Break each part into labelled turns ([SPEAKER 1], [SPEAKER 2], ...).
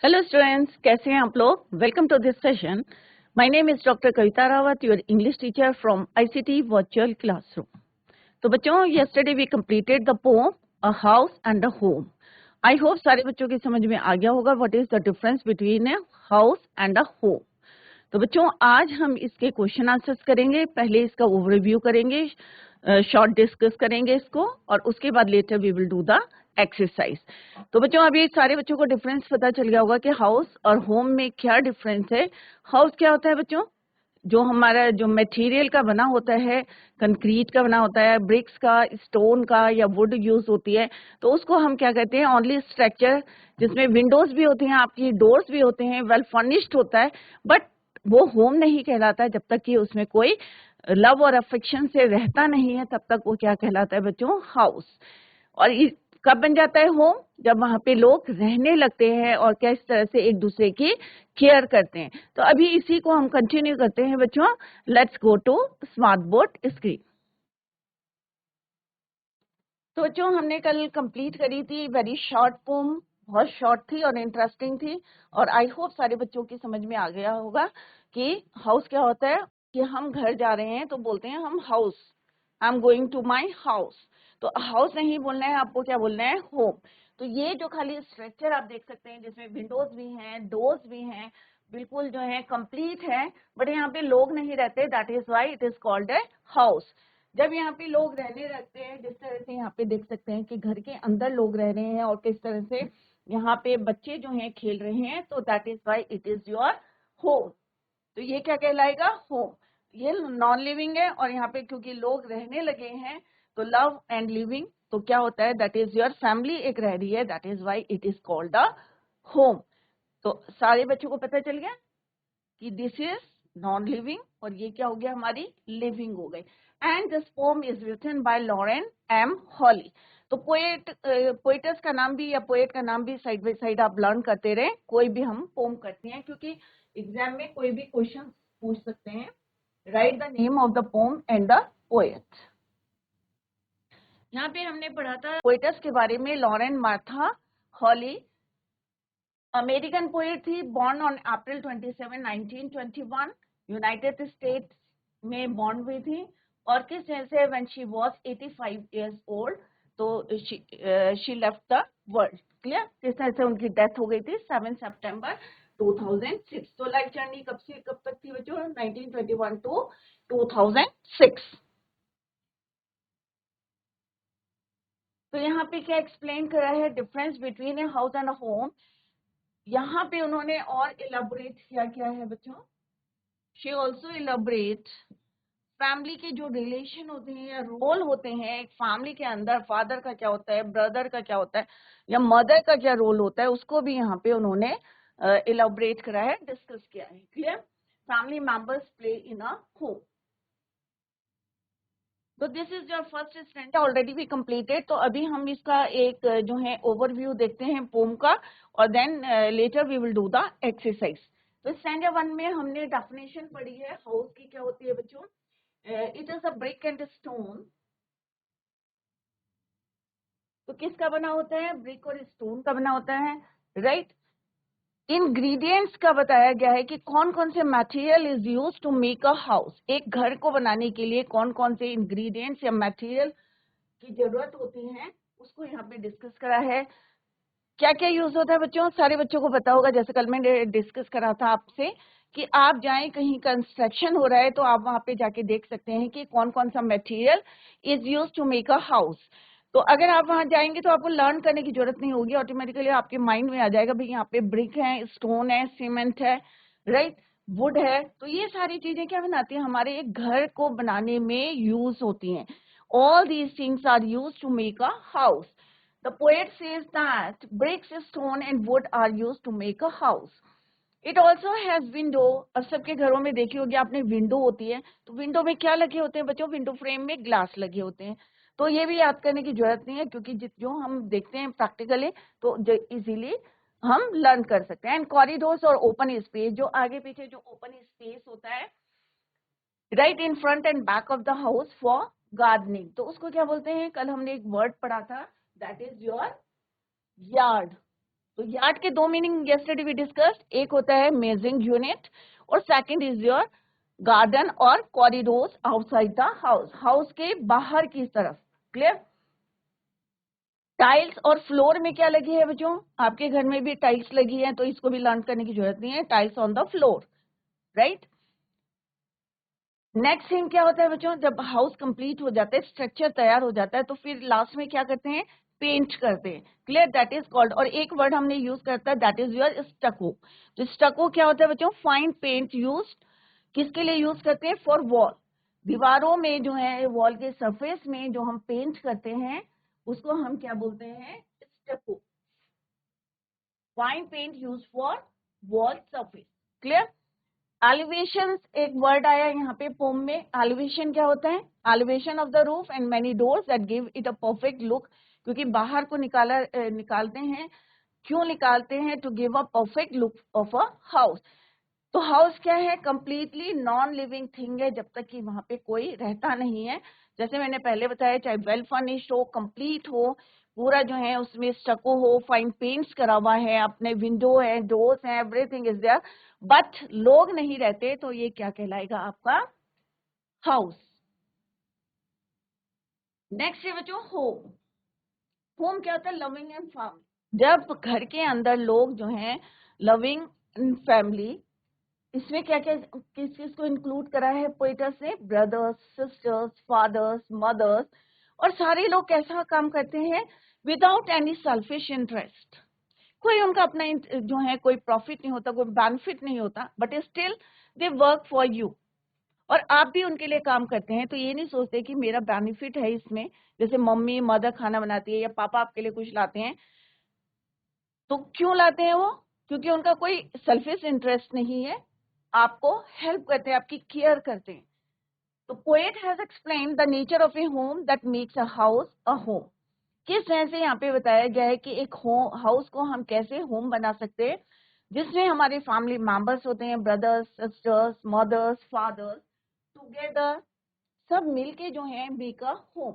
[SPEAKER 1] Hello students, कैसे हैं आप लोग। Welcome to this session. My name is doctor Kavita Rawat, your English teacher from ICT virtual classroom. तो बच्चों, yesterday we completed the poem a house and a home. I hope सारे बच्चों की समझ में आ गया होगा what is the difference between a house and a home. तो बच्चों, आज हम इसके क्वेश्चन आंसर्स करेंगे। पहले इसका ओवरव्यू करेंगे, शॉर्ट डिस्कस करेंगे इसको, और उसके बाद later we will do the exercise. तो बच्चों, अभी सारे बच्चों को डिफरेंस पता चल गया होगा कि हाउस और होम में क्या डिफरेंस है। हाउस क्या होता है बच्चों? जो हमारा जो मटेरियल का बना होता है, कंक्रीट का बना होता है, ब्रिक्स का, स्टोन का या वुड यूज होती है, तो उसको हम क्या कहते हैं? ओनली स्ट्रक्चर, जिसमें विंडोज भी होती हैं, आपकी डोर्स भी होते हैं, वेल फर्निश्ड होता है, बट वो होम नहीं कहलाता है जब तक कि उसमें कोई लव और अफेक्शन से रहता नहीं है, तब तक वो क्या कहलाता है बच्चों? हाउस। और कब बन जाता है होम? जब वहां पे लोग रहने लगते हैं और किस तरह से एक दूसरे की केयर करते हैं। तो अभी इसी को हम कंटिन्यू करते हैं बच्चों। Let's go to smart board screen. तो बच्चों, हमने कल कंप्लीट करी थी वेरी शॉर्ट पोम। बहुत शॉर्ट थी और इंटरेस्टिंग थी, और आई होप सारे बच्चों की समझ में आ गया होगा कि हाउस क्या होता है। कि हम घर जा रहे हैं तो बोलते हैं हम house, I am going to my house. तो हाउस नहीं बोलना है आपको, क्या बोलना है? होम। तो ये जो खाली स्ट्रक्चर आप देख सकते हैं, जिसमें विंडोज भी हैं, डोर्स भी हैं, बिल्कुल जो है कंप्लीट है, बट यहाँ पे लोग नहीं रहते, that is why it is called a house. जब यहाँ पे लोग रहने लगते हैं, जिस तरह से यहाँ पे देख सकते हैं कि घर के अंदर लोग रह रहे हैं और किस तरह से यहाँ पे बच्चे जो हैं खेल रहे हैं, तो that is why it is your home. तो ये क्या कहलाएगा? होम। ये नॉन लिविंग है, और यहाँ पे क्योंकि लोग रहने लगे हैं, तो लव एंड लिविंग, तो क्या होता है? दैट इज योर फैमिली एक रह रही है, that is why it is called the home. तो सारे बच्चों को पता चल गया कि दिस इज नॉन लिविंग, और ये क्या हो गया? हमारी लिविंग हो गई। And this poem is written by Lauren M Holly. तो पोएटस का नाम भी या पोएट का नाम भी साइड बाय साइड आप लर्न करते रहे। कोई भी हम पोम करते हैं, क्योंकि एग्जाम में कोई भी क्वेश्चन पूछ सकते हैं। Write the name of the poem and the poet. यहाँ पे हमने पढ़ा था पोएटस के बारे में। Lauren Martha Holly American poet थी, born on April 27, 1921, United States में बॉर्न हुई थी। और किस तरह से when she was 85 years old, तो she left the world. Clear? किस तरह से उनकी डेथ हो गई थी 7 सितंबर 2006। तो लाइफ जर्नी कब से कब तक थी बच्चों? 1921 टू 2006। तो यहाँ पे क्या एक्सप्लेन करा है difference between a house and a home. यहाँ पे उन्होंने और इलाबोरेट क्या है बच्चों? शी ऑल्सो इलाबोरेट फैमिली के जो रिलेशन होते हैं या रोल होते हैं एक फैमिली के अंदर, फादर का क्या होता है, ब्रदर का क्या होता है, या मदर का क्या रोल होता है, उसको भी यहाँ पे उन्होंने इलाबोरेट करा है, डिस्कस किया है। Clear? Family members play in a home. तो this is your first standard, already भी कंप्लीटेड। तो अभी हम इसका एक जो है ओवरव्यू देखते हैं पोम का, और then later we will do the exercise. तो स्टैंडर्ड 1 में हमने डेफिनेशन पढ़ी है हाउस की। क्या होती है बच्चों? It is a brick and stone. तो किसका बना होता है? ब्रिक और स्टोन का बना होता है, राइट? इंग्रेडिएंट्स का बताया गया है कि कौन कौन से material is use to make a house. एक घर को बनाने के लिए कौन कौन से इंग्रेडिएंट्स या मटेरियल की जरूरत होती है, उसको यहाँ पे डिस्कस करा है। क्या क्या यूज होता है बच्चों? सारे बच्चों को पता होगा, जैसे कल मैंने डिस्कस करा था आपसे कि आप जाएं कहीं कंस्ट्रक्शन हो रहा है, तो आप वहां पे जाके देख सकते हैं कि कौन कौन सा material is use to make a house. तो अगर आप वहां जाएंगे तो आपको लर्न करने की जरूरत नहीं होगी, ऑटोमेटिकली आपके माइंड में आ जाएगा भाई यहाँ पे ब्रिक है, स्टोन है, सीमेंट है, राइट, वुड है। तो ये सारी चीजें क्या बनाती हैं? हमारे एक घर को बनाने में यूज होती हैं। All these things are use to make a house. The poet says that bricks, stone and wood are used to make a house. It also has window। अब सबके घरों में देखी होगी आपने, विंडो होती है। तो विंडो में क्या लगे होते हैं बच्चों? विंडो फ्रेम में ग्लास लगे होते हैं। तो ये भी याद करने की जरूरत नहीं है, क्योंकि जो हम देखते हैं प्रैक्टिकली तो इजीली हम लर्न कर सकते हैं। एंड कॉरिडोर्स और ओपन स्पेस, जो आगे पीछे जो ओपन स्पेस होता है right in front end back of the house for gardening, तो उसको क्या बोलते हैं? कल हमने एक वर्ड पढ़ा था, दैट इज योर यार्ड। तो यार्ड के दो मीनिंग यस्टरडे वी डिस्कस्ड, एक होता है मेजरिंग यूनिट और सेकंड इज योर गार्डन और corridors outside the house, house के बाहर की तरफ। क्लियर? टाइल्स और फ्लोर में क्या लगी है बच्चों? आपके घर में भी टाइल्स लगी है, तो इसको भी लर्न करने की जरूरत नहीं है, tiles on the floor, right. Next thing क्या होता है बच्चों, जब हाउस कंप्लीट हो जाता है, स्ट्रक्चर तैयार हो जाता है, तो फिर लास्ट में क्या करते हैं? पेंट करते हैं। क्लियर? दैट इज कॉल्ड, और एक वर्ड हमने यूज करता है, दैट इज योर स्टको। तो स्टको क्या होता है बच्चों? फाइन पेंट यूज, किसके लिए यूज करते हैं? फॉर वॉल, दीवारों में जो है, वॉल के सरफेस में जो हम पेंट करते हैं उसको हम क्या बोलते हैं? Stucco. Fine paint use for wall surface. Clear? Elevation एक वर्ड आया यहाँ पे पोम में। एलिवेशन क्या होता है? Elevation of the roof and many doors that give it a perfect look, क्योंकि बाहर को निकालते हैं। क्यों निकालते हैं? To give a perfect look of a house. तो हाउस क्या है? कंप्लीटली नॉन लिविंग थिंग है, जब तक कि वहां पे कोई रहता नहीं है। जैसे मैंने पहले बताया, चाहे वेल फर्निश्ड हो, कंप्लीट हो, पूरा जो है उसमें स्टको हो, फाइन पेंट्स करा हुआ है, अपने विंडो है, डोर्स है, एवरीथिंग इज देयर, बट लोग नहीं रहते, तो ये क्या कहलाएगा? आपका हाउस। नेक्स्ट है बच्चों होम। होम क्या होता है? Loving and family. जब घर के अंदर लोग जो हैं लविंग फैमिली, इसमें क्या क्या किस किस को इंक्लूड करा है पोइटर्स ने? ब्रदर्स, सिस्टर्स, फादर्स, मदर्स, और सारे लोग कैसा काम करते हैं? Without any selfish interest. कोई उनका अपना जो है कोई प्रॉफिट नहीं होता, कोई बेनिफिट नहीं होता, but still they work for you, और आप भी उनके लिए काम करते हैं। तो ये नहीं सोचते कि मेरा बेनिफिट है इसमें। जैसे मम्मी मदर खाना बनाती है या पापा आपके लिए कुछ लाते हैं, तो क्यों लाते हैं वो? क्योंकि उनका कोई सेल्फिश इंटरेस्ट नहीं है, आपको हेल्प करते हैं, आपकी केयर करते हैं। तो poet has explain the nature of a home that makes a house a home. किस तरह से यहाँ पे बताया गया है कि एक हाउस को हम कैसे होम बना सकते हैं, जिसमें हमारे फैमिली मेंबर्स होते हैं, brothers, sisters, mothers, fathers, together, सब मिलके जो है मेक अ होम।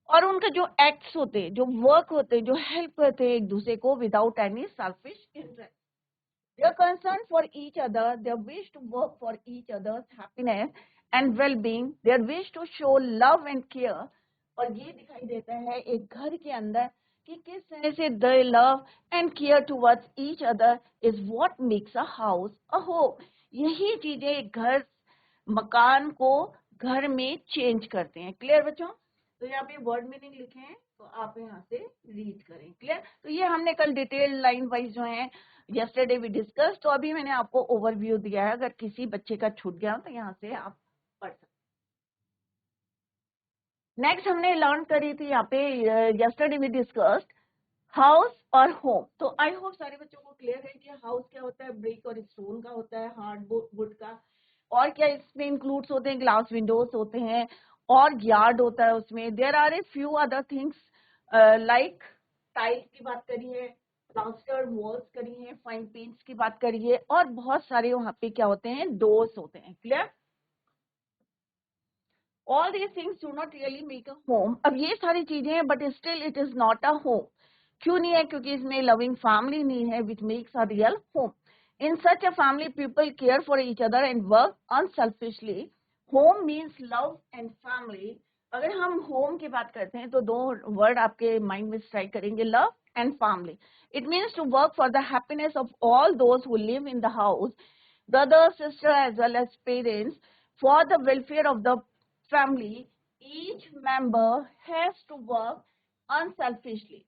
[SPEAKER 1] और उनका जो एक्ट्स होते हैं, जो वर्क होते हैं, जो हेल्प करते हैं एक दूसरे को without any selfish interest. They are concerned for each other. Their wish to work for each other's happiness and well-being. Their wish to show love and care. और ये दिखाई देता है एक घर के अंदर कि किस तरह से the love and care towards each other is what makes a house a home. यही चीजें एक घर, मकान को घर में चेंज करते हैं। क्लियर बच्चों? तो यहाँ पे वर्ड मीनिंग लिखे हैं, तो आप यहाँ से रीड करें। क्लियर? तो ये हमने कल डिटेल लाइन वाइज जो है यस्टरडे वी डिस्कस, तो अभी मैंने आपको ओवरव्यू दिया है, अगर किसी बच्चे का छूट गया तो यहाँ से आप पढ़ सकते। नेक्स्ट हमने लर्न करी थी यहाँ पे, यस्टरडे वी डिस्कस्ड हाउस और होम। तो आई होप सारे बच्चों को क्लियर है कि हाउस क्या होता है? ब्रिक और स्टोन का होता है, हार्ड वुड का, और क्या इसमें इंक्लूड्स होते हैं? ग्लास विंडोज होते हैं, और यार्ड होता है उसमें। There are a few other things like tiles की बात करी है, प्लास्टर वॉल्स करी है, फाइन पेंट्स की बात करी है, और बहुत सारे वहाँ पे क्या होते हैं? डोर्स होते हैं। Clear? All these things do not really make a home. अब ये सारी चीजें हैं, but still it is not a home. क्यों नहीं है? क्योंकि इसमें loving family नहीं है, which makes a real home. In such a family, people care for each other and work unselfishly. Home means love and family. अगर हम home की बात करते हैं तो दो word आपके mind में strike करेंगे, love and family. It means to work for the happiness of all those who live in the house, brother, sister, as well as parents, for the welfare of the family. Each member has to work unselfishly.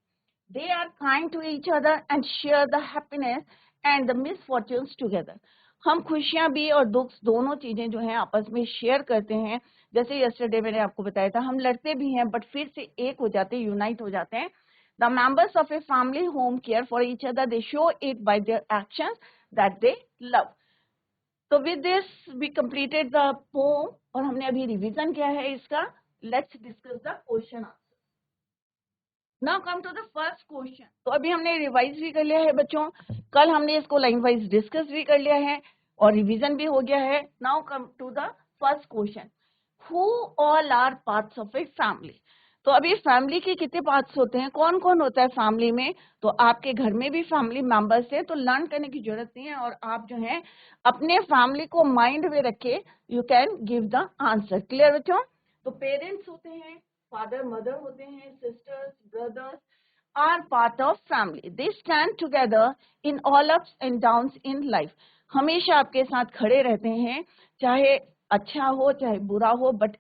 [SPEAKER 1] They are kind to each other and share the happiness and the misfortunes together. हम खुशियां भी और दुख दोनों चीजें जो हैं आपस में शेयर करते हैं। जैसे यस्टरडे मैंने आपको बताया था, हम लड़ते भी हैं बट फिर से एक हो जाते हैं, यूनाइट हो जाते हैं। The members of a family home care for each other. They show it by their actions that they love. तो with this we completed the poem, और हमने अभी रिवीजन किया है इसका। Let's discuss the question answer. Now come to the first question. तो अभी हमने रिवाइज भी कर लिया है बच्चों, कल हमने इसको लाइन वाइज डिस्कस भी कर लिया है और रिवीजन भी हो गया है। Now come to the first question, who all are parts of a family. तो अभी फैमिली के कितने पार्ट्स होते हैं, कौन कौन होता है फैमिली में? तो आपके घर में भी फैमिली मेंबर्स हैं, तो लर्न करने की जरूरत नहीं है, और आप जो है अपने फैमिली को माइंड में रखे, you can give the answer. Clear बच्चों? तो पेरेंट्स होते हैं, फादर मदर होते हैं, sisters brothers are part of family. They stand together in all ups and downs in life. हमेशा आपके साथ खड़े रहते हैं, चाहे अच्छा हो चाहे बुरा हो, but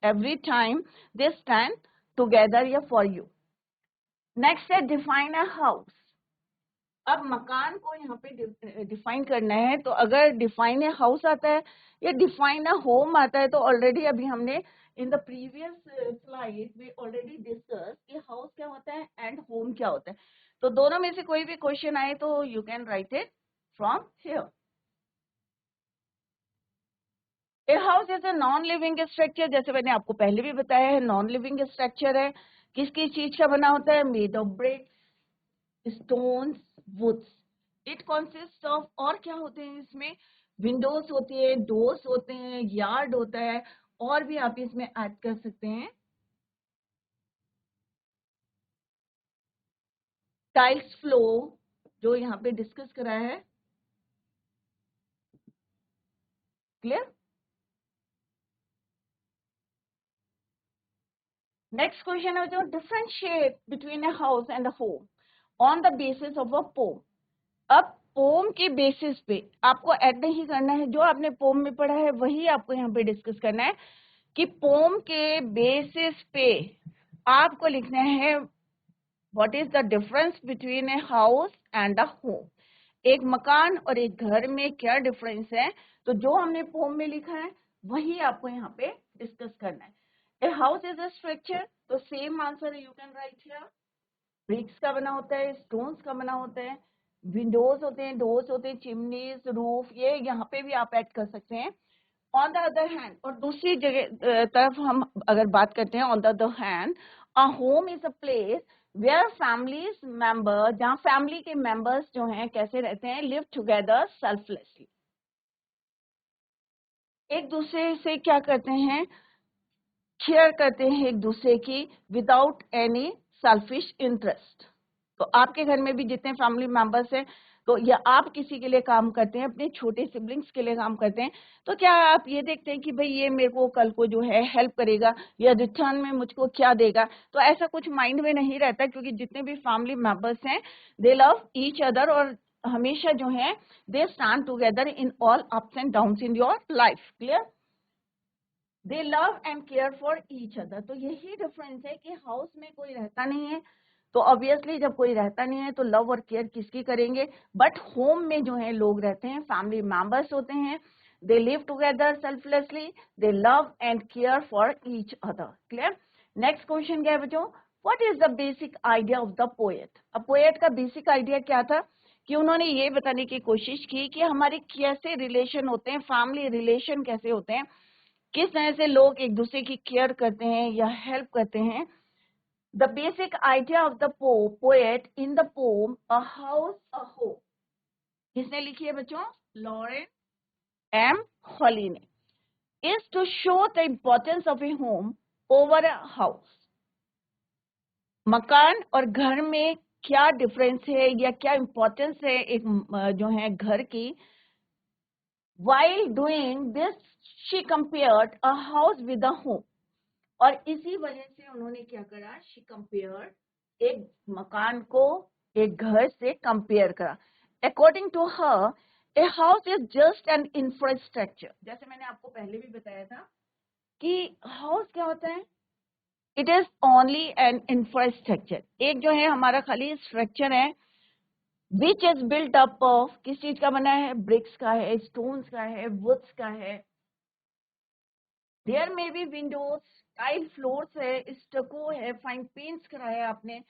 [SPEAKER 1] every time they stand together या for you। नेक्स्ट है डिफाइन अ हाउस। अब मकान को यहाँ पे डिफाइन करना है, तो अगर डिफाइन अ हाउस आता है या डिफाइन अ होम आता है, तो ऑलरेडी अभी हमने इन द प्रीवियस स्लाइड में ऑलरेडी डिस्कस कि हाउस क्या होता है एंड होम क्या होता है। तो दोनों में से कोई भी क्वेश्चन आए तो you can right it from here. A house is a non living structure, जैसे मैंने आपको पहले भी बताया है, नॉन लिविंग स्ट्रक्चर है। किस किस चीज का बना होता है? Made of bricks, stones, woods. It consist of, और क्या होते हैं इसमें? विंडोज होती है, डोर्स होते हैं, यार्ड होता है, और भी आप इसमें ऐड कर सकते हैं। टाइल्स फ्लोर जो यहाँ पे डिस्कस करा है। क्लियर? नेक्स्ट क्वेश्चन है जो differentiate between a house and a home on the basis of a poem. अब पोम के बेसिस पे आपको ऐड नहीं करना है, जो आपने पोम में पढ़ा है वही आपको यहाँ पे डिस्कस करना है, कि पोम के बेसिस पे आपको लिखना है what is the difference between a house and a home. एक मकान और एक घर में क्या डिफरेंस है? तो जो हमने पोम में लिखा है वही आपको यहाँ पे डिस्कस करना है। A house is a structure, तो same answer you can write here. Bricks का बना होता है, स्टोन्स का बना होता है, विंडोज होते हैं, डोर्स होते हैं, चिमनीज, रूफ, ये यहाँ पे भी आप ऐड कर सकते हैं। ऑन द अदर हैंड, और दूसरी जगह तरफ हम अगर बात करते हैं, on the other hand a home is a place where families member, जहाँ फैमिली के मेंबर्स जो हैं कैसे रहते हैं? Live together selflessly. एक दूसरे से क्या करते हैं? शेयर करते हैं एक दूसरे की, विदाउट एनी सेल्फिश इंटरेस्ट। तो आपके घर में भी जितने फैमिली मेंबर्स हैं, तो या आप किसी के लिए काम करते हैं, अपने छोटे सिबलिंग्स के लिए काम करते हैं, तो क्या आप ये देखते हैं कि भाई ये मेरे को कल को जो है हेल्प करेगा या रिटर्न में मुझको क्या देगा? तो ऐसा कुछ माइंड में नहीं रहता, क्योंकि जितने भी फैमिली मेंबर्स हैं दे लव ईच अदर, और हमेशा जो है दे stand together in all ups and downs in your life. Clear? They love and care for each other. तो यही डिफरेंस है कि हाउस में कोई रहता नहीं है, तो ऑब्वियसली जब कोई रहता नहीं है तो लव और केयर किसकी करेंगे? बट होम में जो है लोग रहते हैं, फैमिली मेंबर्स होते हैं, they live together selflessly, they love and care for each other. Clear? Next question क्या है बच्चों? What is the basic idea of the poet? अब पोएट का बेसिक आइडिया क्या था? कि उन्होंने ये बताने की कोशिश की कि हमारे कैसे रिलेशन होते हैं, फैमिली रिलेशन कैसे होते हैं, किस तरह से लोग एक दूसरे की केयर करते हैं या हेल्प करते हैं। The basic idea of the poet in the poem a house a home, किसने लिखी है बच्चों? लॉरेंस एम हॉली ने। Is to show the importance of a home over a house. मकान और घर में क्या डिफरेंस है या क्या इंपॉर्टेंस है एक जो है घर की। while doing this she compared a house with a home, और इसी वजह से उन्होंने क्या करा? शी कंपेयर, एक मकान को एक घर से कंपेयर करा। According to her a house is just an infrastructure. जैसे मैंने आपको पहले भी बताया था कि हाउस क्या होता है? It is only an infrastructure, एक जो है हमारा खाली स्ट्रक्चर है, which is built up of, किस चीज का बना है? ब्रिक्स का है, स्टोन्स का है, वुड्स का है। There may be windows, tile floors है, स्टको है, फाइन पेंट्स कराया आपने,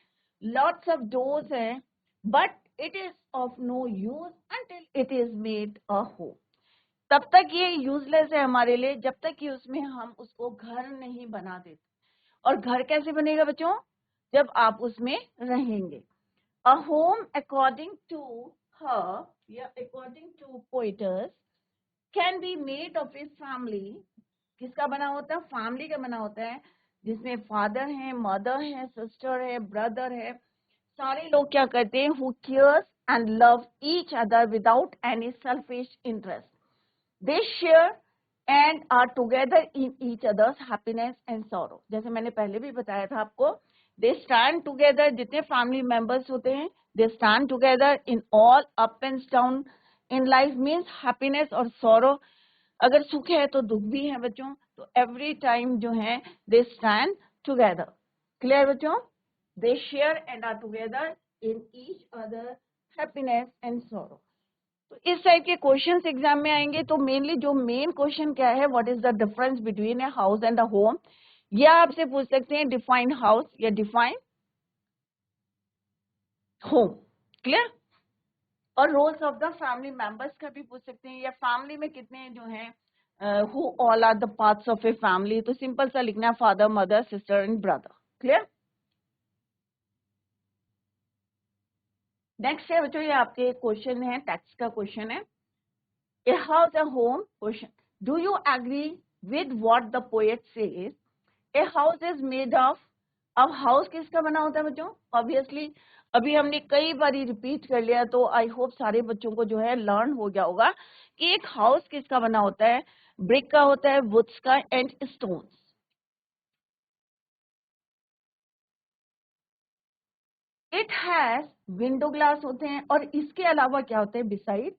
[SPEAKER 1] लॉट्स ऑफ डोर्स है, but it is of no use until it is made a home. तब तक ये यूजलेस है हमारे लिए जब तक कि उसमें हम उसको घर नहीं बना देते। और घर कैसे बनेगा बच्चों? जब आप उसमें रहेंगे। A home according to her या according to poetess can be made of a family. किसका बना होता है? फैमिली का बना होता है। जिसमें फादर है, मदर है, सिस्टर है, ब्रदर है, सारे लोग क्या करते हैं, who cares and love each other without any selfish interest, they share and are together in each others happiness and sorrow. जैसे मैंने पहले भी बताया था आपको, दे स्टैंड टुगेदर, जितने फैमिली मेंबर्स होते हैं, they stand together in all up and down in life, means happiness और सॉरो। अगर सुख है तो दुख भी है बच्चों, तो एवरी टाइम जो है दे स्टैंड टुगेदर। क्लियर बच्चों? They share and are together in each other happiness and sorrow. तो इस टाइप के क्वेश्चंस एग्जाम में आएंगे। तो मेनली जो मेन क्वेश्चन क्या है, what is the difference between a house and a home, या आपसे पूछ सकते हैं डिफाइन हाउस या डिफाइन होम। क्लियर? और roles of the family members का भी पूछ सकते हैं, या फैमिली में कितने जो हैं, who all are the parts of a family. तो सिंपल सा लिखना है father, mother, sister and brother. Clear? Next है बच्चों, ये आपके क्वेश्चन है, टेक्स्ट का क्वेश्चन है, a house a home question, do you agree with what the poet says, a house is made of. अब हाउस किसका बना होता है बच्चों? ऑब्वियसली अभी हमने कई बार रिपीट कर लिया, तो आई होप सारे बच्चों को जो है लर्न हो गया होगा कि एक हाउस किसका बना होता है, ब्रिक का होता है, वुड्स का and stones. It has window glass होते हैं, और इसके अलावा क्या होते हैं बिसाइड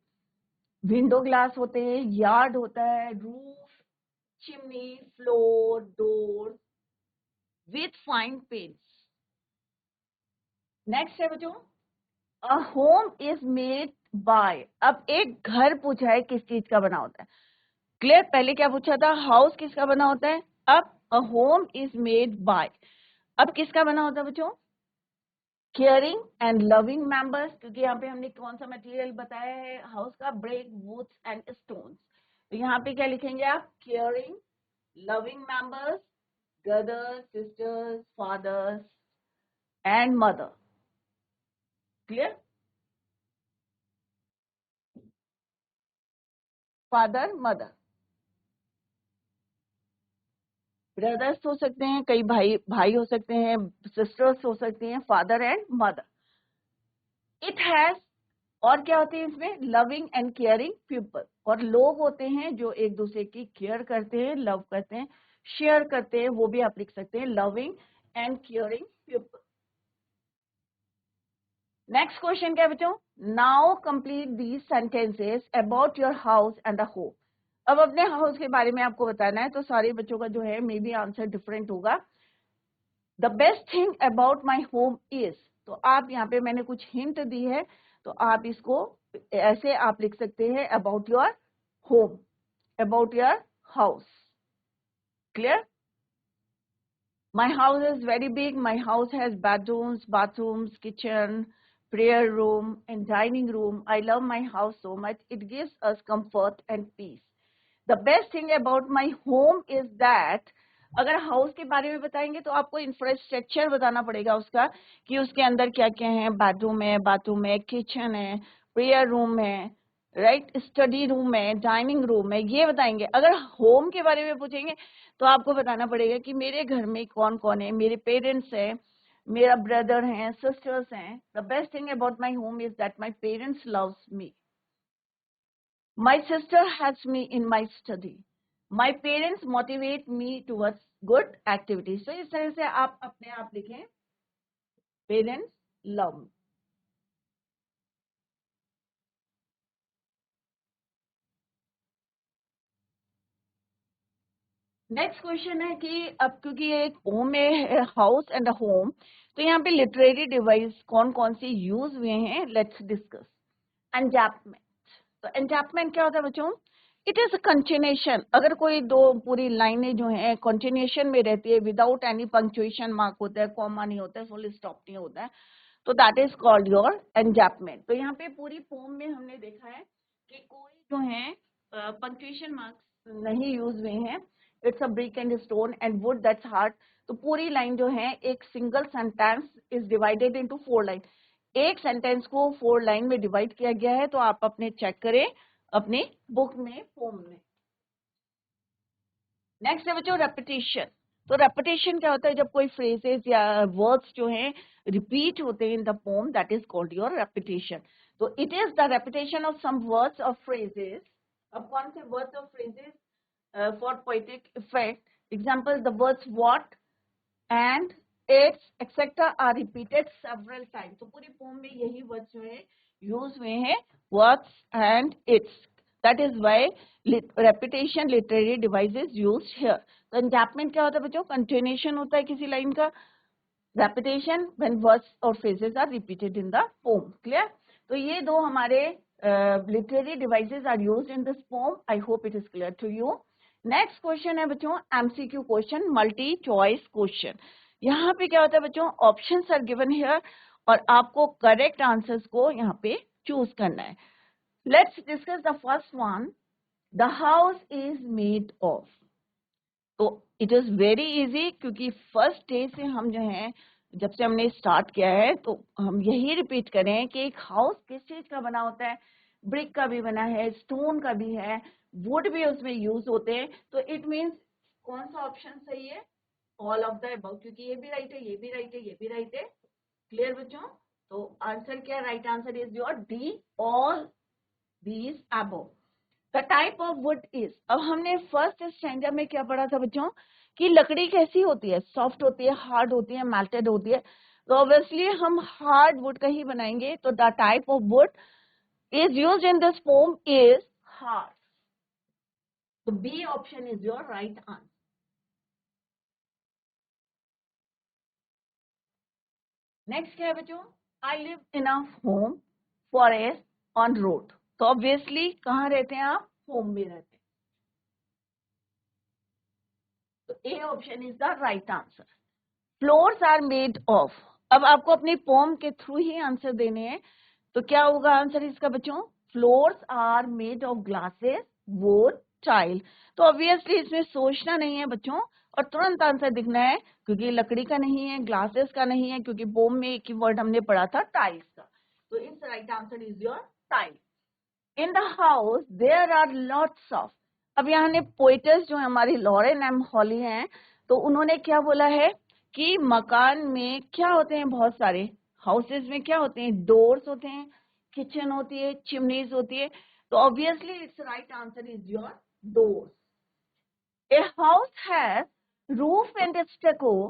[SPEAKER 1] विंडो ग्लास होते हैं, यार्ड होता है, roof, chimney, floor, door with fine paints. Next है बच्चों, अ होम इज मेड बाय। अब एक घर पूछा है किस चीज का बना होता है। क्लियर? पहले क्या पूछा था, हाउस किसका बना होता है। अब अ होम इज मेड बाय, अब किसका बना होता है बच्चों, केयरिंग एंड लविंग मेंबर्स, क्योंकि यहाँ पे हमने कौन सा मटेरियल बताया है हाउस का, ब्रिक, वुड्स एंड स्टोन्स। तो यहाँ पे क्या लिखेंगे आप, caring, loving members, brothers, sisters, fathers and mother. Clear? Father, mother, brothers हो सकते हैं, कई भाई भाई हो सकते हैं, सिस्टर्स हो सकती हैं, father and mother. It has, और क्या होती है इसमें, लविंग एंड केयरिंग पीपल, और लोग होते हैं जो एक दूसरे की केयर करते हैं, लव करते हैं, शेयर करते हैं, वो भी आप लिख सकते हैं, loving and caring people. Next question क्या है बच्चों, now complete these sentences about your house and the home. अब अपने हाउस के बारे में आपको बताना है, तो सारे बच्चों का जो है मे बी आंसर डिफरेंट होगा। The best thing about my home is, तो आप यहाँ पे मैंने कुछ हिंट दी है, तो आप इसको ऐसे आप लिख सकते हैं, about your home, about your house. Clear? My house is very big. My house has bedrooms, bathrooms, kitchen, prayer room, and dining room. I love my house so much. It gives us comfort and peace. The best thing about my home is that, अगर house के बारे में बताएंगे तो आपको infrastructure बताना पड़ेगा उसका, कि उसके अंदर क्या क्या है, बेडरूम है, बाथरूम है, किचन है, प्रेयर रूम है, राइट, स्टडी रूम है, डाइनिंग रूम है, ये बताएंगे। अगर होम के बारे में पूछेंगे तो आपको बताना पड़ेगा कि मेरे घर में कौन कौन है, मेरे पेरेंट्स हैं, मेरा ब्रदर हैं, सिस्टर्स हैं। The best thing about my home is that my parents loves me, my sister helps me in my study, my parents motivate me towards good activities। तो इस तरह से आप अपने आप लिखें, पेरेंट्स लव। नेक्स्ट क्वेश्चन है कि अब क्योंकि ये एक होम में हाउस एंड होम, तो यहाँ पे लिटरेरी डिवाइस कौन कौन से यूज हुए हैं, लेट्स डिस्कस। एंटैपमेंट, तो एंटैपमेंट क्या होता है बच्चों, इट इज अ कंटिन्यूएशन। अगर कोई दो पूरी लाइनें जो हैं कंटिन्यूएशन में रहती है, विदाउट एनी पंक्चुएशन मार्क होता है, कॉमा नहीं होता है, फुल स्टॉप नहीं होता है, तो दैट इज कॉल्ड योर एंटैपमेंट। तो यहाँ पे पूरी पोम में हमने देखा है कि कोई जो है पंक्चुएशन मार्क्स नहीं यूज हुए हैं। It's a brick and stone and would that's hard. तो पूरी लाइन जो है, एक single sentence is divided into 4 line. एक सेंटेंस को 4 लाइन में डिवाइड किया गया है, तो आप अपने चेक करें अपने बुक में, पोम में। नेक्स्ट है बच्चों रेपिटेशन। तो रेपिटेशन क्या होता है, जब कोई फ्रेजेस या वर्ड्स जो हैं रिपीट होते हैं in the poem, that is called your repetition. तो it is the repetition of some words और फ्रेजेस. अब कौन से वर्ड्स और phrases for poetic effect? Example, the words what and its etc are repeated several times. तो पूरी pome में यही वर्ड्स जो है यूज हुए हैं, what's and it's. That is why repetition literary device is used here. तो एनकैपमेंट क्या होता है बच्चों? कंटिन्यूएशन होता है किसी लाइन का. रेपिटेशन व्हेन वर्ड्स और phrases are repeated in the poem. Clear? तो ये दो हमारे literary devices are used in this poem. I hope it is clear to you. Next question है बच्चों MCQ question, multi choice question. यहाँ पे क्या होता है बच्चों? ऑप्शंस आर गिवन हियर और आपको करेक्ट आंसर्स को यहाँ पे चूज करना है. Let's discuss the first one. The house is made of. तो इट इज वेरी इजी, क्योंकि फर्स्ट डे से हम जो है, जब से हमने स्टार्ट किया है, तो हम यही रिपीट करें कि एक हाउस किस चीज का बना होता है. ब्रिक का भी बना है, स्टोन का भी है, वुड भी उसमें यूज होते हैं. तो इट मीन्स कौन सा ऑप्शन सही है? ऑल ऑफ द अबव, क्योंकि ये भी राइट है, ये भी राइट है, ये भी राइट है. क्लियर बच्चों? तो आंसर क्या? Right answer is your D, all these above. The type of would is. अब हमने फर्स्ट स्टैंडर्ड में क्या पढ़ा था बच्चों कि लकड़ी कैसी होती है? सॉफ्ट होती है, हार्ड होती है, मेल्टेड होती है. तो ऑब्वियसली हम हार्ड वुड का ही बनाएंगे. तो the type of would is used in this poem is hard. So B option is your right answer. Next क्या है बच्चों? I live in a home, forest, on road. तो obviously कहाँ रहते हैं आप? Home में रहते हैं. तो A option is the right answer. Floors are made of. अब आपको अपनी poem के थ्रू ही आंसर देने हैं. तो क्या होगा आंसर इसका बच्चों? Floors are made of glasses, wood, tile. तो ऑब्वियसली इसमें सोचना नहीं है बच्चों और तुरंत आंसर दिखना है, क्योंकि लकड़ी का नहीं है, ग्लासेस का नहीं है, क्योंकि बोम में एक ही वर्ड हमने पढ़ा था टाइल्स का. तो it's right answer is your tile. In the house there are lots of. अब यहाँ ने पोएट्स जो हमारी लॉरेन एम हॉली हैं, तो उन्होंने क्या बोला है कि मकान में क्या होते हैं? बहुत सारे. हाउसेज में क्या होते हैं? डोर्स होते हैं, किचन होती है, चिमनीज होती है. तो obviously it's right answer is your doors. A house has roof and stucco,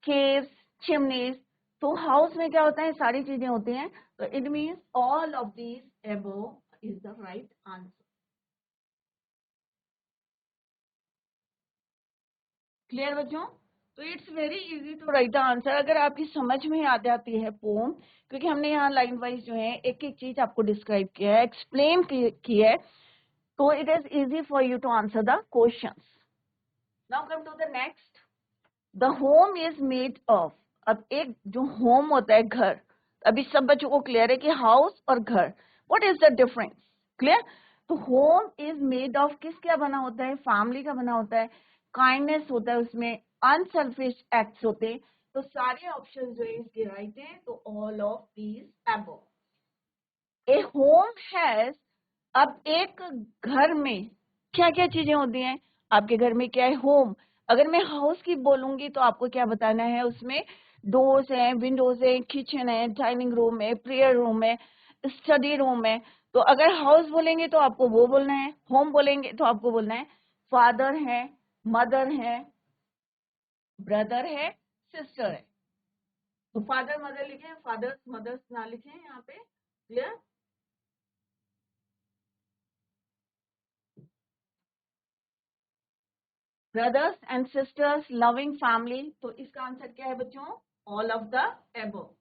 [SPEAKER 1] caves, chimneys. तो हाउस में क्या होता है? सारी चीजें होती हैं. तो it means all of these above is the right answer. Clear बच्चों? तो it's very easy to write the answer अगर आपकी समझ में आ जाती है पोम, क्योंकि हमने यहाँ लाइन वाइज जो है एक एक चीज आपको डिस्क्राइब किया है, एक्सप्लेन किया है. तो it is easy for you to answer the questions. Now come to the next. The home is made of. अब एक जो होम होता है, घर, अभी सब बच्चों को क्लियर है कि हाउस और घर, what is the difference? Clear? तो होम इज मेड ऑफ किस क्या बना होता है? फैमिली का बना होता है, काइंडनेस होता है उसमें, अनसेल्फिश एक्ट्स होते हैं. तो सारे ऑप्शन जो है इसके राइट है. तो all of these above. A home has. अब एक घर में क्या क्या चीजें होती हैं? आपके घर में क्या है? होम. अगर मैं हाउस की बोलूंगी तो आपको क्या बताना है? उसमें डोर्स हैं, विंडोज हैं, किचन है, डाइनिंग रूम है, प्रेयर रूम है, स्टडी रूम है. तो अगर हाउस बोलेंगे तो आपको वो बोलना है, होम बोलेंगे तो आपको बोलना है फादर है, मदर है, ब्रदर है, सिस्टर है. तो फादर मदर लिखे, फादर्स मदर्स ना लिखे यहाँ पे. Clear? Brothers and sisters, loving family. तो इसका आंसर क्या है बच्चों? All of the above.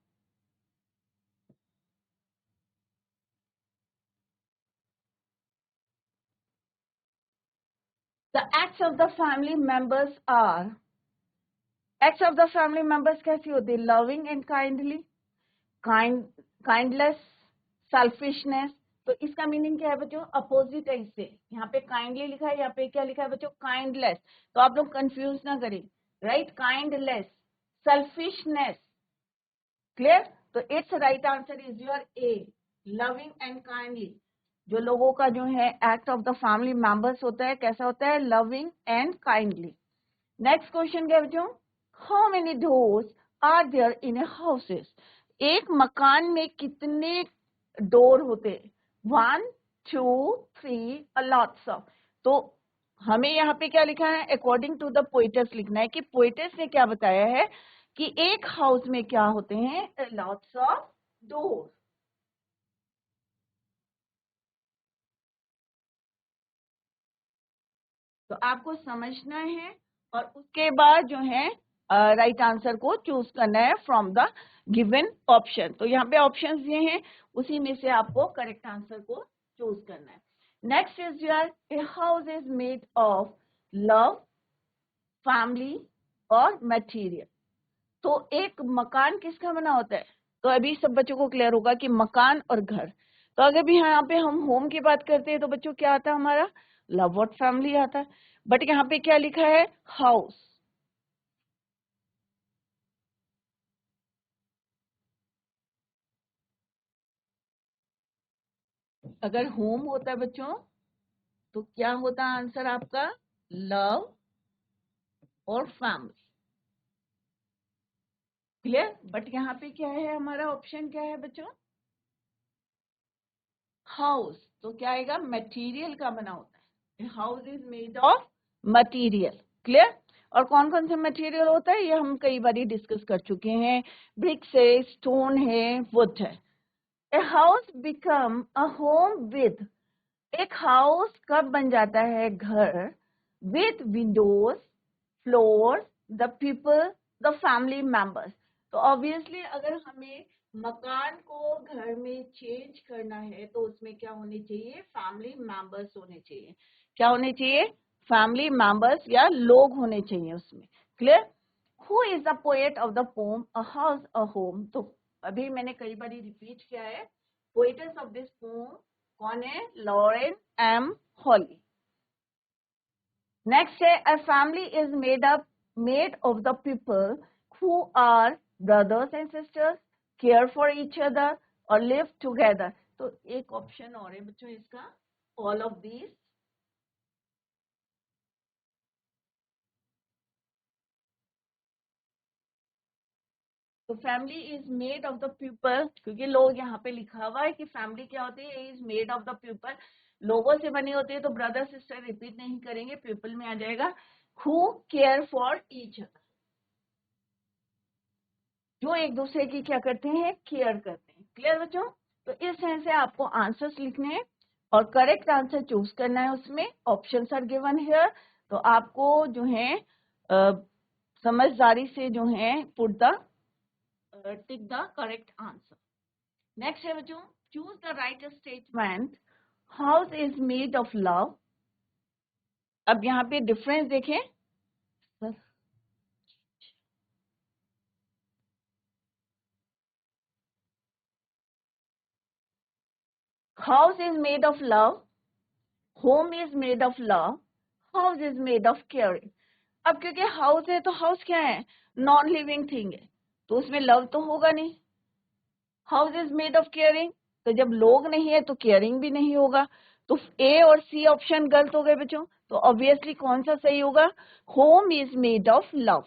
[SPEAKER 1] The acts of the family members are. Acts of the family members कैसी होती है? Loving and kindly, kindless, selfishness. तो इसका मीनिंग क्या है बच्चों? अपोजिट है इससे. यहाँ पे काइंडली लिखा है, यहाँ पे क्या लिखा है बच्चों? काइंडलेस. तो आप लोग कंफ्यूज ना करें. राइट? Kindness, selfishness. क्लियर? तो it's right answer is your a, loving and kindly. जो लोगों का जो है act of the family members होता है, कैसा होता है? Loving and kindly. Next question क्या बच्चों, how many doors are there in a houses, एक मकान में कितने डोर होते हैं, 1 2 3 लॉट्स ऑफ। तो हमें यहाँ पे क्या लिखा है, अकॉर्डिंग टू द पोएटस लिखना है कि पोएटस ने क्या बताया है कि एक हाउस में क्या होते हैं, लॉट्स ऑफ डोर। तो आपको समझना है और उसके बाद जो है राइट आंसर को चूज करना है फ्रॉम द गिवन ऑप्शन। तो यहाँ पे ऑप्शंस ये हैं, उसी में से आपको करेक्ट आंसर को चूज करना है। Next is your, A house is made of love, family और मटेरियल। तो एक मकान किसका बना होता है, तो अभी सब बच्चों को क्लियर होगा कि मकान और घर। तो अगर भी यहाँ पे हम होम की बात करते हैं तो बच्चों क्या आता है हमारा, लव और फैमिली आता है। बट यहाँ पे क्या लिखा है, हाउस। अगर होम होता है बच्चों तो क्या होता है आंसर आपका, लव और फैमिली। क्लियर। बट यहाँ पे क्या है, हमारा ऑप्शन क्या है बच्चों, हाउस। तो क्या आएगा, मटेरियल का बना होता है, house is made of material. Clear. और कौन कौन सा मटेरियल होता है ये हम कई बार डिस्कस कर चुके हैं, ब्रिक्स है, स्टोन है, वुड है। A house become a home with, एक हाउस कब बन जाता है, घर, with Windows, floor, the people, the family members. तो ऑब्वियसली अगर हमें मकान को घर में चेंज करना है तो उसमें क्या होने चाहिए, फैमिली मेंबर्स होने चाहिए। क्या होने चाहिए, फैमिली मेंबर्स या लोग होने चाहिए उसमें। Clear. Who is the poet of the poem a house a home. तो अभी मैंने कई बार रिपीट किया है, पोएटस ऑफ दिस पोम कौन है, लॉरेन एम हॉली। नेक्स्ट है, a family is made of the people who are brothers and sisters, care for each other or live together। तो एक ऑप्शन और है बच्चों इसका, all of these। तो family is made of the people, क्योंकि लोग यहाँ पे लिखा हुआ है कि फैमिली क्या होती है, is made of the people, लोगों से बनी होती है। तो ब्रदर सिस्टर रिपीट नहीं करेंगे, पीपल में आ जाएगा, who care for each other, जो एक दूसरे की क्या करते हैं, केयर करते हैं। क्लियर बच्चों। तो इस तरह से आपको आंसर्स लिखने हैं और करेक्ट आंसर चूज करना है, उसमें ऑप्शंस आर गिवन हियर। तो आपको जो है समझदारी से जो है put the tick the correct answer. Next है बच्चों, choose the right statement, house is made of love. अब यहाँ पे डिफरेंस देखें, house is made of love, home is made of love, house is made of caring. अब क्योंकि house है तो हाउस क्या है, नॉन लिविंग थिंग है, तो उसमें लव तो होगा नहीं। House is made of caring, तो जब लोग नहीं है तो केयरिंग भी नहीं होगा। तो ए और सी ऑप्शन गलत हो गए बच्चों। तो ऑब्वियसली कौन सा सही होगा, home is made of love.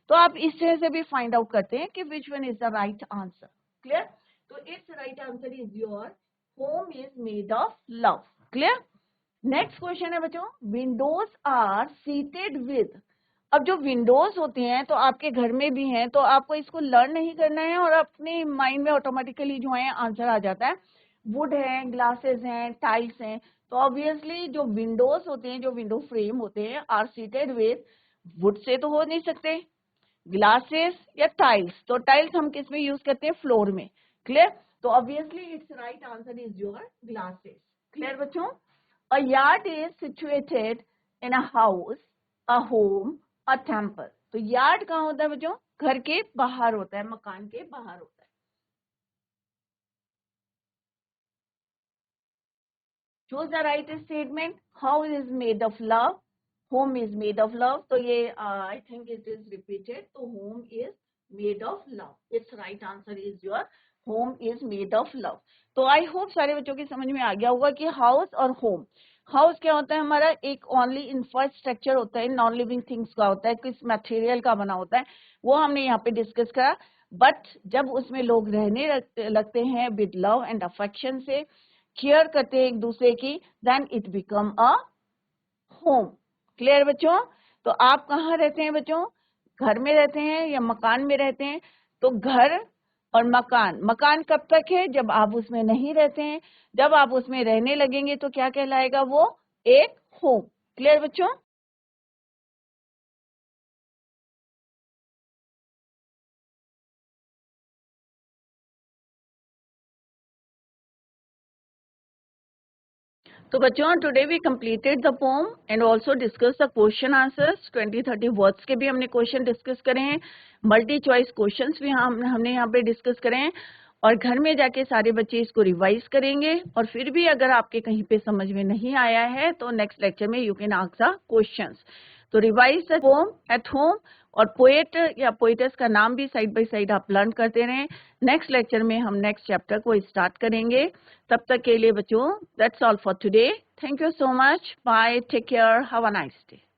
[SPEAKER 1] तो आप इस तरह से भी फाइंड आउट करते हैं कि which one is the right answer. Clear. तो it's right answer is your, home is made of love. Clear. Next question है बच्चों, विंडोज आर सीटेड विद। अब जो विंडोज होते हैं तो आपके घर में भी हैं, तो आपको इसको लर्न नहीं करना है और अपने माइंड में ऑटोमेटिकली जो है आंसर आ जाता है। वुड है, ग्लासेस हैं, टाइल्स हैं। तो ऑब्वियसली जो विंडोज होते हैं, जो विंडो फ्रेम होते हैं, are seated with, would say तो हो नहीं सकते, ग्लासेस या टाइल्स। तो टाइल्स हम किस में यूज करते हैं, फ्लोर में। क्लियर। तो obviously it's right answer is your glasses. Clear बच्चों। A yard is situated in a house, a home, a temple। तो यार्ड कहाँ होता है बच्चों, घर के बाहर होता है, मकान के बाहर होता है। Choose the right statement, house is made of love, home is made of love। तो ये I think it is repeated, तो home is made of love। Its right answer is your home is made of love। तो आई hope सारे बच्चों की समझ में आ गया होगा कि हाउस और होम, हाउस क्या होता है हमारा, एक ओनली इंफ्रास्ट्रक्चर होता है, नॉन लिविंग थिंग्स का होता है, किस मटेरियल का बना होता है, वो हमने यहाँ पे डिस्कस करा। बट जब उसमें लोग रहने लगते हैं विद लव एंड अफेक्शन से, केयर करते हैं एक दूसरे की, then it become a home. Clear बच्चों? तो आप कहाँ रहते हैं बच्चों? घर में रहते हैं या मकान में रहते हैं? तो घर और मकान, मकान कब तक है? जब आप उसमें नहीं रहते हैं। जब आप उसमें रहने लगेंगे तो क्या कहलाएगा वो? एक होम। क्लियर बच्चों? तो बच्चों today we completed the poem and also discuss the question answers. 20-30 words के भी हमने क्वेश्चन डिस्कस करे हैं, मल्टी चॉइस क्वेश्चंस भी हमने यहाँ पे डिस्कस करे हैं। और घर में जाके सारे बच्चे इसको रिवाइज करेंगे, और फिर भी अगर आपके कहीं पे समझ में नहीं आया है तो नेक्स्ट लेक्चर में you can ask the questions. तो revise the poem at home, और पोएट या पोएटेस का नाम भी साइड बाय साइड आप लर्न करते रहें। नेक्स्ट लेक्चर में हम नेक्स्ट चैप्टर को स्टार्ट करेंगे। तब तक के लिए बच्चों, that's all for today. Thank you so much, bye, take care, have a nice day.